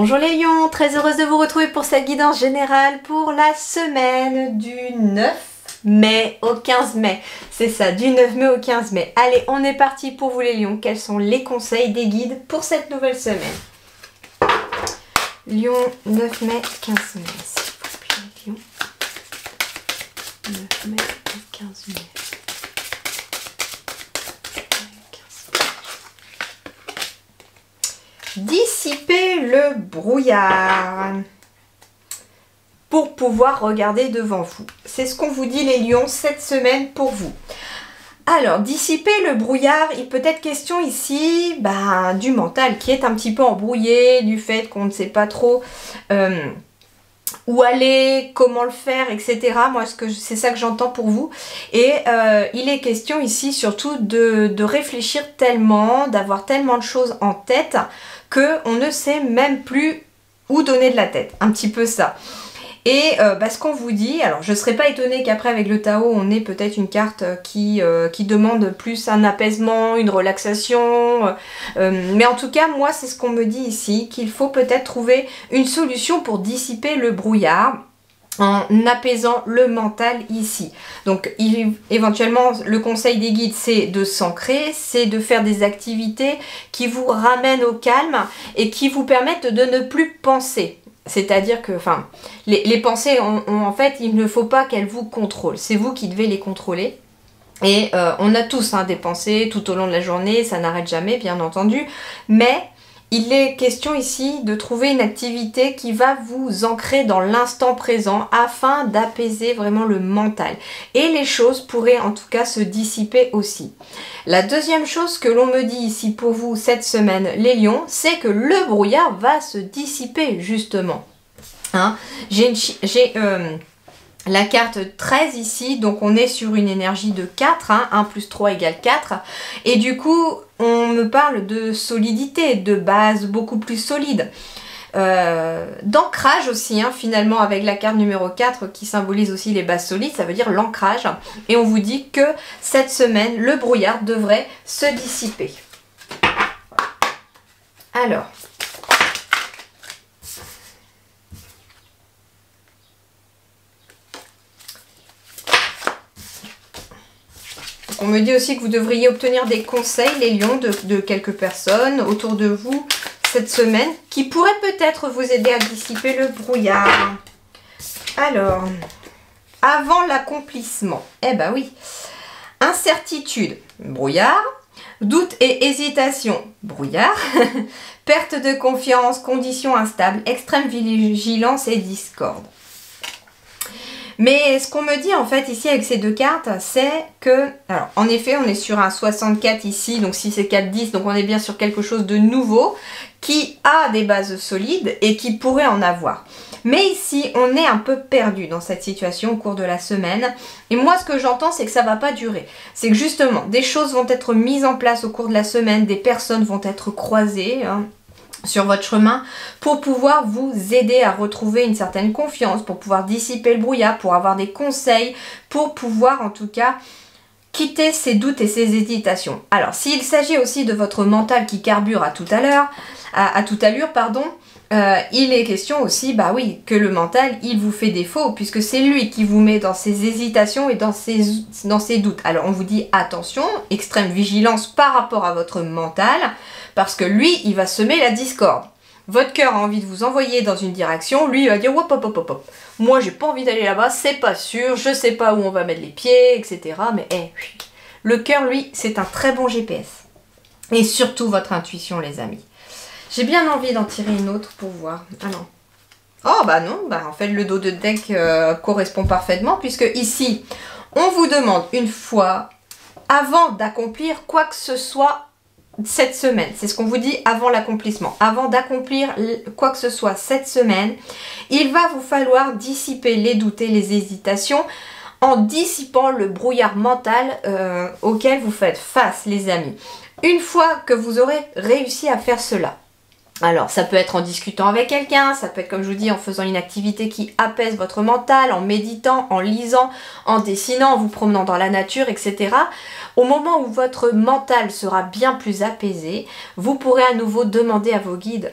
Bonjour les lions, très heureuse de vous retrouver pour cette guidance générale pour la semaine du 9 mai au 15 mai. C'est ça, du 9 mai au 15 mai. Allez, on est parti pour vous les lions. Quels sont les conseils des guides pour cette nouvelle semaine? Lion, 9 mai, 15 mai. S'il vous plaît, lion. 9 mai au 15 mai. Dissiper le brouillard pour pouvoir regarder devant vous. C'est ce qu'on vous dit les lions cette semaine pour vous. Alors, dissiper le brouillard, il peut être question ici du mental qui est un petit peu embrouillé, du fait qu'on ne sait pas trop où aller, comment le faire, etc. Moi, c'est ça que j'entends pour vous. Et il est question ici surtout de réfléchir tellement, d'avoir tellement de choses en tête qu'on ne sait même plus où donner de la tête. Un petit peu ça. Et ce qu'on vous dit, alors je ne serais pas étonnée qu'après avec le Tao, on ait peut-être une carte qui demande plus un apaisement, une relaxation. Mais en tout cas, moi, c'est ce qu'on me dit ici, qu'il faut peut-être trouver une solution pour dissiper le brouillard en apaisant le mental ici. Donc éventuellement le conseil des guides c'est de s'ancrer, c'est de faire des activités qui vous ramènent au calme et qui vous permettent de ne plus penser. C'est-à-dire que les pensées, en fait, il ne faut pas qu'elles vous contrôlent. C'est vous qui devez les contrôler. Et on a tous des pensées tout au long de la journée, ça n'arrête jamais, bien entendu. Mais il est question ici de trouver une activité qui va vous ancrer dans l'instant présent afin d'apaiser vraiment le mental. Et les choses pourraient en tout cas se dissiper aussi. La deuxième chose que l'on me dit ici pour vous cette semaine, les lions, c'est que le brouillard va se dissiper justement. J'ai la carte 13 ici, donc on est sur une énergie de 4, 1 plus 3 égale 4. Et du coup, on me parle de solidité, de base beaucoup plus solide. D'ancrage aussi, finalement, avec la carte numéro 4 qui symbolise aussi les bases solides, ça veut dire l'ancrage. Et on vous dit que cette semaine, le brouillard devrait se dissiper. Alors... on me dit aussi que vous devriez obtenir des conseils, les lions, de quelques personnes autour de vous cette semaine qui pourraient peut-être vous aider à dissiper le brouillard. Alors, avant l'accomplissement, oui, incertitude, brouillard, doute et hésitation, brouillard, perte de confiance, conditions instables, extrême vigilance et discorde. Mais ce qu'on me dit en fait ici avec ces deux cartes, c'est que, alors en effet on est sur un 64 ici, donc si c'est 4, 10, donc on est bien sur quelque chose de nouveau qui a des bases solides et qui pourrait en avoir. Mais ici on est un peu perdu dans cette situation au cours de la semaine. Et moi ce que j'entends c'est que ça ne va pas durer. C'est que justement des choses vont être mises en place au cours de la semaine, des personnes vont être croisées sur votre chemin pour pouvoir vous aider à retrouver une certaine confiance, pour pouvoir dissiper le brouillard, pour avoir des conseils, pour pouvoir en tout cas quitter ces doutes et ces hésitations. Alors s'il s'agit aussi de votre mental qui carbure à toute allure, il est question aussi, que le mental, il vous fait défaut, puisque c'est lui qui vous met dans ces hésitations et dans ces doutes. Alors on vous dit attention, extrême vigilance par rapport à votre mental, parce que lui, il va semer la discorde. Votre cœur a envie de vous envoyer dans une direction, lui, il va dire hop, hop, hop, hop, hop. Moi, j'ai pas envie d'aller là-bas, c'est pas sûr, je sais pas où on va mettre les pieds, etc. Mais le cœur, lui, c'est un très bon GPS. Et surtout votre intuition, les amis. J'ai bien envie d'en tirer une autre pour voir. Ah non. Oh non, en fait le dos de deck correspond parfaitement puisque ici, on vous demande une fois avant d'accomplir quoi que ce soit cette semaine. C'est ce qu'on vous dit avant l'accomplissement. Avant d'accomplir quoi que ce soit cette semaine, il va vous falloir dissiper les doutes et les hésitations en dissipant le brouillard mental auquel vous faites face, les amis. Une fois que vous aurez réussi à faire cela, alors ça peut être en discutant avec quelqu'un, ça peut être comme je vous dis en faisant une activité qui apaise votre mental, en méditant, en lisant, en dessinant, en vous promenant dans la nature, etc. Au moment où votre mental sera bien plus apaisé, vous pourrez à nouveau demander à vos guides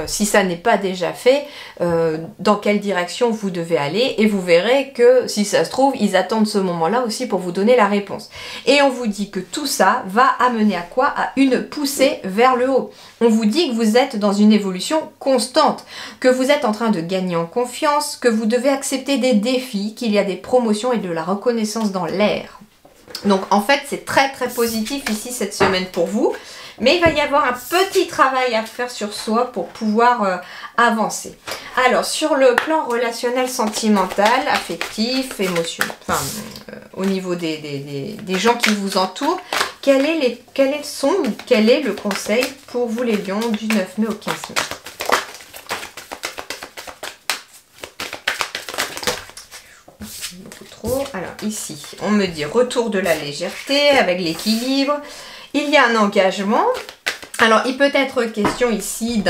si ça n'est pas déjà fait, dans quelle direction vous devez aller, et vous verrez que si ça se trouve, ils attendent ce moment-là aussi pour vous donner la réponse. Et on vous dit que tout ça va amener à quoi? À une poussée vers le haut. On vous dit que vous êtes dans une évolution constante, que vous êtes en train de gagner en confiance, que vous devez accepter des défis, qu'il y a des promotions et de la reconnaissance dans l'air. Donc en fait, c'est très très positif ici cette semaine pour vous. Mais il va y avoir un petit travail à faire sur soi pour pouvoir avancer. Alors, sur le plan relationnel, sentimental, affectif, émotionnel, enfin, au niveau des gens qui vous entourent, quel est le conseil pour vous les lions du 9 mai au 15 mai? Beaucoup trop. Alors, ici, on me dit retour de la légèreté avec l'équilibre. Il y a un engagement. Alors, il peut être question ici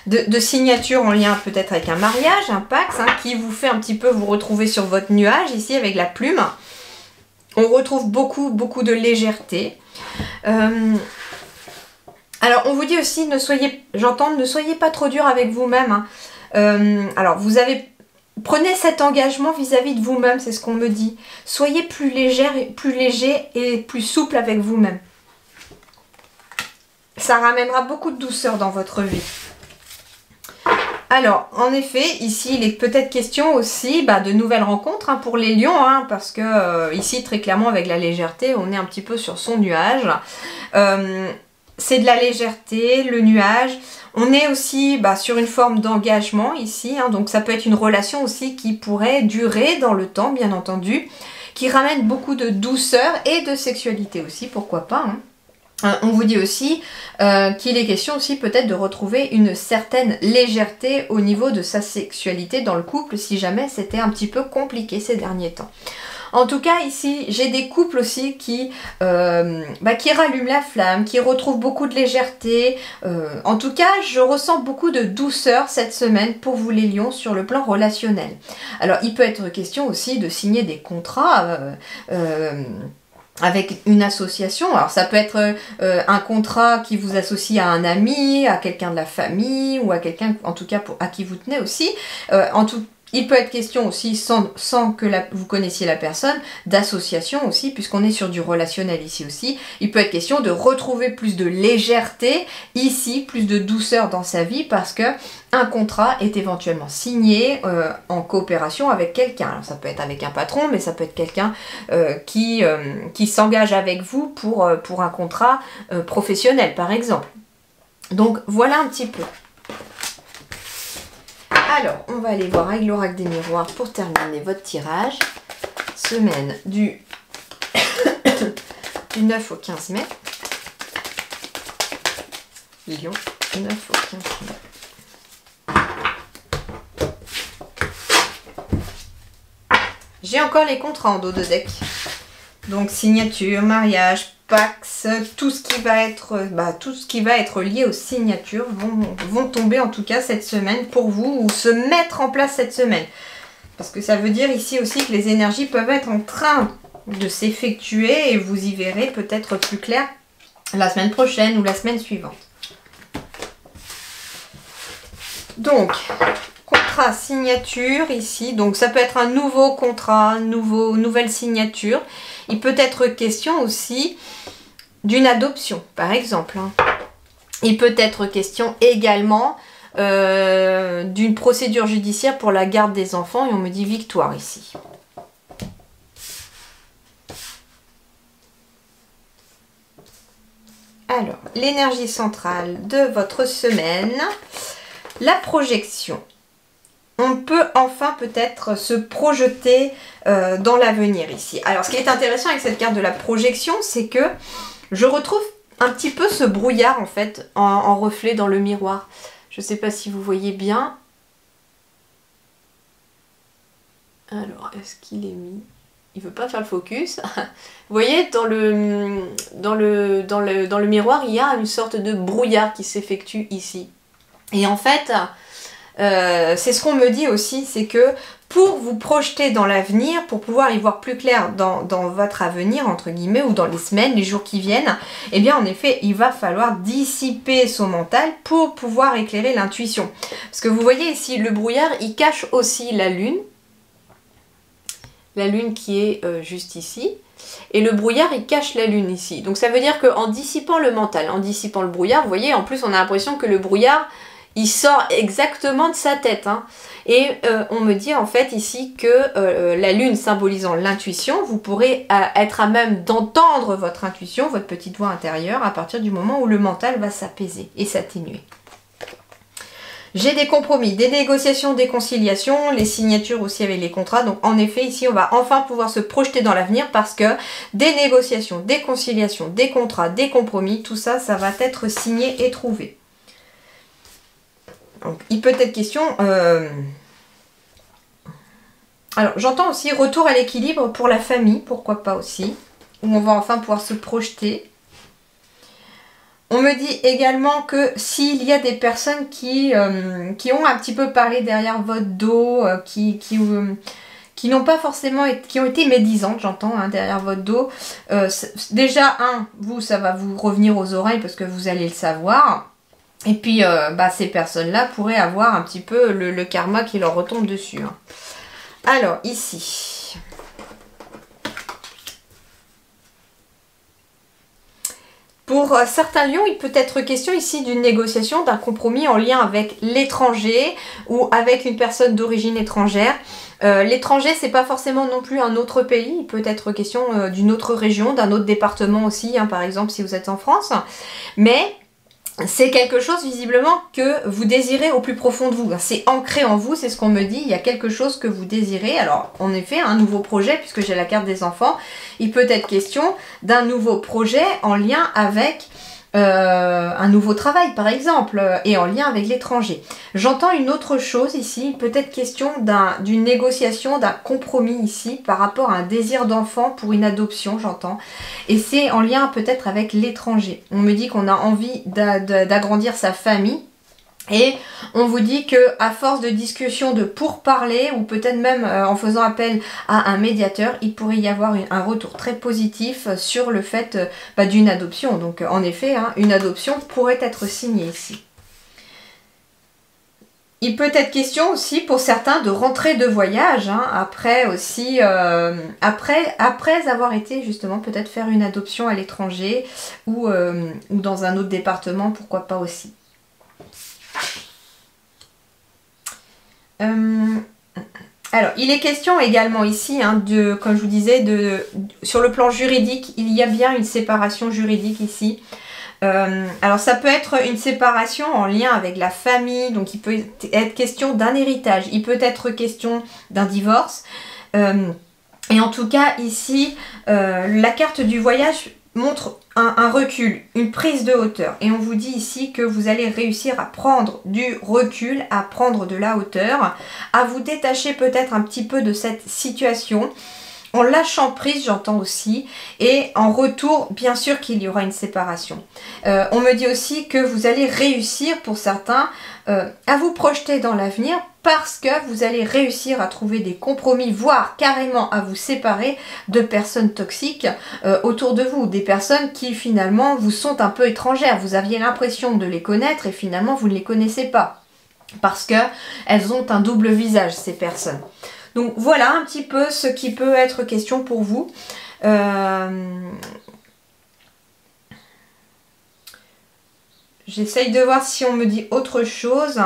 de signature en lien peut-être avec un mariage, un Pax, hein, qui vous fait un petit peu vous retrouver sur votre nuage, ici avec la plume. On retrouve beaucoup de légèreté. Alors, on vous dit aussi, ne soyez pas trop dur avec vous-même. Hein. Alors, prenez cet engagement vis-à-vis de vous-même, c'est ce qu'on me dit. Soyez plus léger et plus souple avec vous-même. Ça ramènera beaucoup de douceur dans votre vie. Alors, en effet, ici, il est peut-être question aussi de nouvelles rencontres hein, pour les lions, hein, parce que ici, très clairement, avec la légèreté, on est un petit peu sur son nuage. C'est de la légèreté, le nuage. On est aussi sur une forme d'engagement ici, hein, donc ça peut être une relation aussi qui pourrait durer dans le temps, bien entendu, qui ramène beaucoup de douceur et de sexualité aussi, pourquoi pas, hein. On vous dit aussi qu'il est question aussi peut-être de retrouver une certaine légèreté au niveau de sa sexualité dans le couple si jamais c'était un petit peu compliqué ces derniers temps. En tout cas ici j'ai des couples aussi qui rallument la flamme, qui retrouvent beaucoup de légèreté. En tout cas je ressens beaucoup de douceur cette semaine pour vous les lions sur le plan relationnel. Alors il peut être question aussi de signer des contrats avec une association. Alors ça peut être un contrat qui vous associe à un ami, à quelqu'un de la famille ou à quelqu'un en tout cas à qui vous tenez aussi. Il peut être question aussi, sans que vous connaissiez la personne, d'association aussi, puisqu'on est sur du relationnel ici aussi. Il peut être question de retrouver plus de légèreté ici, plus de douceur dans sa vie, parce que un contrat est éventuellement signé en coopération avec quelqu'un. Alors ça peut être avec un patron, mais ça peut être quelqu'un qui s'engage avec vous pour un contrat professionnel, par exemple. Donc voilà un petit peu. Alors, on va aller voir avec l'oracle des miroirs pour terminer votre tirage. Semaine du 9 au 15 mai. Lion, 9 au 15 mai. J'ai encore les contrats en dos de deck. Donc, signature, mariage, Pax, tout ce qui va être lié aux signatures vont tomber en tout cas cette semaine pour vous ou se mettre en place cette semaine. Parce que ça veut dire ici aussi que les énergies peuvent être en train de s'effectuer et vous y verrez peut-être plus clair la semaine prochaine ou la semaine suivante. Donc, contrat, signature ici. Donc ça peut être un nouveau contrat, nouvelle signature. Il peut être question aussi d'une adoption, par exemple. Il peut être question également d'une procédure judiciaire pour la garde des enfants. Et on me dit victoire ici. Alors, l'énergie centrale de votre semaine. La projection. On peut enfin peut-être se projeter dans l'avenir ici. Alors ce qui est intéressant avec cette carte de la projection, c'est que je retrouve un petit peu ce brouillard en fait en reflet dans le miroir. Je ne sais pas si vous voyez bien. Alors est-ce qu'il est mis? Il ne veut pas faire le focus. Vous voyez, dans le miroir, il y a une sorte de brouillard qui s'effectue ici. Et en fait, c'est ce qu'on me dit aussi, c'est que pour vous projeter dans l'avenir, pour pouvoir y voir plus clair dans votre avenir, entre guillemets, ou dans les semaines, les jours qui viennent, eh bien en effet, il va falloir dissiper son mental pour pouvoir éclairer l'intuition. Parce que vous voyez ici, le brouillard, il cache aussi la lune qui est juste ici, et le brouillard, il cache la lune ici. Donc ça veut dire qu'en dissipant le mental, en dissipant le brouillard, vous voyez, en plus on a l'impression que le brouillard, il sort exactement de sa tête, hein. Et on me dit en fait ici que la lune symbolisant l'intuition, vous pourrez être à même d'entendre votre intuition, votre petite voix intérieure, à partir du moment où le mental va s'apaiser et s'atténuer. J'ai des compromis, des négociations, des conciliations, les signatures aussi avec les contrats. Donc en effet, ici, on va enfin pouvoir se projeter dans l'avenir parce que des négociations, des conciliations, des contrats, des compromis, tout ça, ça va être signé et trouvé. Donc, il peut être question... Alors, j'entends aussi retour à l'équilibre pour la famille, pourquoi pas aussi, où on va enfin pouvoir se projeter. On me dit également que s'il y a des personnes qui ont un petit peu parlé derrière votre dos, qui n'ont pas forcément qui ont été médisantes, j'entends, hein, derrière votre dos, déjà, vous, ça va vous revenir aux oreilles parce que vous allez le savoir. Et puis, ces personnes-là pourraient avoir un petit peu le karma qui leur retombe dessus, hein. Alors, ici... Pour certains lions, il peut être question ici d'une négociation, d'un compromis en lien avec l'étranger ou avec une personne d'origine étrangère. L'étranger, c'est pas forcément non plus un autre pays, il peut être question d'une autre région, d'un autre département aussi, hein, par exemple si vous êtes en France. Mais c'est quelque chose visiblement que vous désirez au plus profond de vous. C'est ancré en vous, c'est ce qu'on me dit. Il y a quelque chose que vous désirez. Alors, en effet, un nouveau projet, puisque j'ai la carte des enfants, il peut être question d'un nouveau projet en lien avec un nouveau travail, par exemple, et en lien avec l'étranger. J'entends une autre chose ici. Il peut être question d'une négociation, d'un compromis ici, par rapport à un désir d'enfant pour une adoption, j'entends. Et c'est en lien peut-être avec l'étranger. On me dit qu'on a envie d'agrandir sa famille. Et on vous dit que à force de discussion, de pourparlers, ou peut-être même en faisant appel à un médiateur, il pourrait y avoir un retour très positif sur le fait d'une adoption. Donc en effet, hein, une adoption pourrait être signée ici. Il peut être question aussi pour certains de rentrer de voyage, hein, après aussi, après avoir été justement peut-être faire une adoption à l'étranger ou dans un autre département, pourquoi pas aussi. Alors, il est question également ici, hein, comme je vous disais, sur le plan juridique, il y a bien une séparation juridique ici. Alors, ça peut être une séparation en lien avec la famille, donc il peut être question d'un héritage, il peut être question d'un divorce. Et en tout cas, ici, la carte du voyage montre un recul, une prise de hauteur. Et on vous dit ici que vous allez réussir à prendre du recul, à prendre de la hauteur, à vous détacher peut-être un petit peu de cette situation, en lâchant prise, j'entends aussi, et en retour, bien sûr qu'il y aura une séparation. On me dit aussi que vous allez réussir, pour certains, à vous projeter dans l'avenir, parce que vous allez réussir à trouver des compromis, voire carrément à vous séparer de personnes toxiques autour de vous, des personnes qui finalement vous sont un peu étrangères. Vous aviez l'impression de les connaître et finalement vous ne les connaissez pas, parce que elles ont un double visage, ces personnes. Donc voilà un petit peu ce qui peut être question pour vous. J'essaye de voir si on me dit autre chose.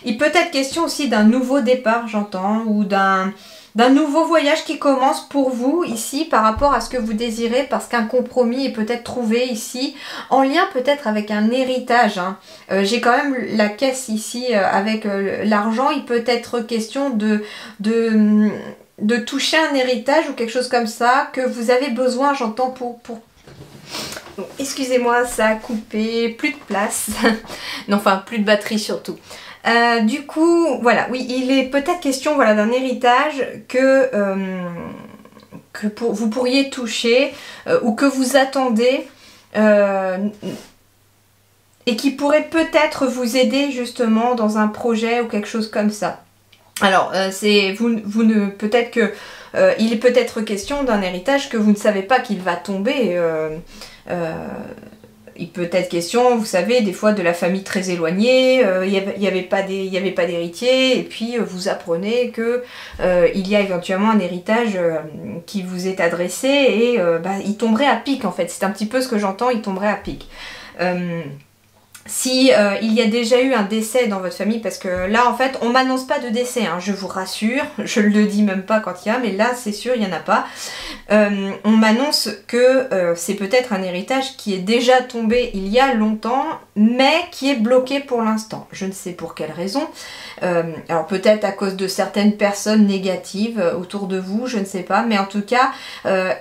Il peut être question aussi d'un nouveau départ, j'entends, ou d'un nouveau voyage qui commence pour vous ici par rapport à ce que vous désirez, parce qu'un compromis est peut-être trouvé ici, en lien peut-être avec un héritage, hein. J'ai quand même la caisse ici avec l'argent. Il peut être question de toucher un héritage ou quelque chose comme ça, que vous avez besoin, j'entends, pour... Excusez-moi, ça a coupé, plus de place, non, enfin plus de batterie surtout. Du coup, voilà, oui, il est peut-être question, voilà, d'un héritage que vous pourriez toucher ou que vous attendez et qui pourrait peut-être vous aider justement dans un projet ou quelque chose comme ça. Alors, peut-être que il est peut-être question d'un héritage que vous ne savez pas qu'il va tomber. Il peut être question, vous savez, des fois de la famille très éloignée, il n'y avait pas d'héritier, et puis vous apprenez que il y a éventuellement un héritage qui vous est adressé, et il tomberait à pic en fait. C'est un petit peu ce que j'entends, il tomberait à pic. Si il y a déjà eu un décès dans votre famille, parce que là en fait on m'annonce pas de décès, hein, je vous rassure, je le dis même pas quand il y a, mais là c'est sûr il n'y en a pas. On m'annonce que c'est peut-être un héritage qui est déjà tombé il y a longtemps, mais qui est bloqué pour l'instant. Je ne sais pour quelle raison. Alors peut-être à cause de certaines personnes négatives autour de vous, je ne sais pas, mais en tout cas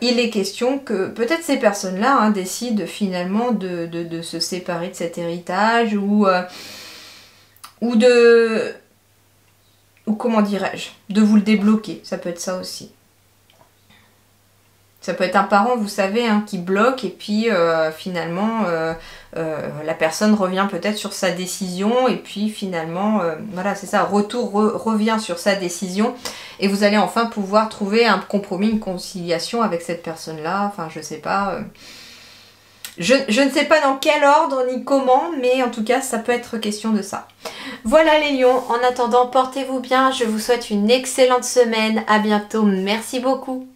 il est question que peut-être ces personnes-là décident finalement de se séparer de cet héritage ou comment dirais-je, de vous le débloquer, ça peut être ça aussi. Ça peut être un parent, vous savez, qui bloque et puis finalement la personne revient peut-être sur sa décision et puis finalement, voilà, c'est ça, revient sur sa décision et vous allez enfin pouvoir trouver un compromis, une conciliation avec cette personne-là, enfin je sais pas. Je ne sais pas dans quel ordre ni comment, mais en tout cas ça peut être question de ça. Voilà les lions, en attendant portez-vous bien, je vous souhaite une excellente semaine, à bientôt, merci beaucoup.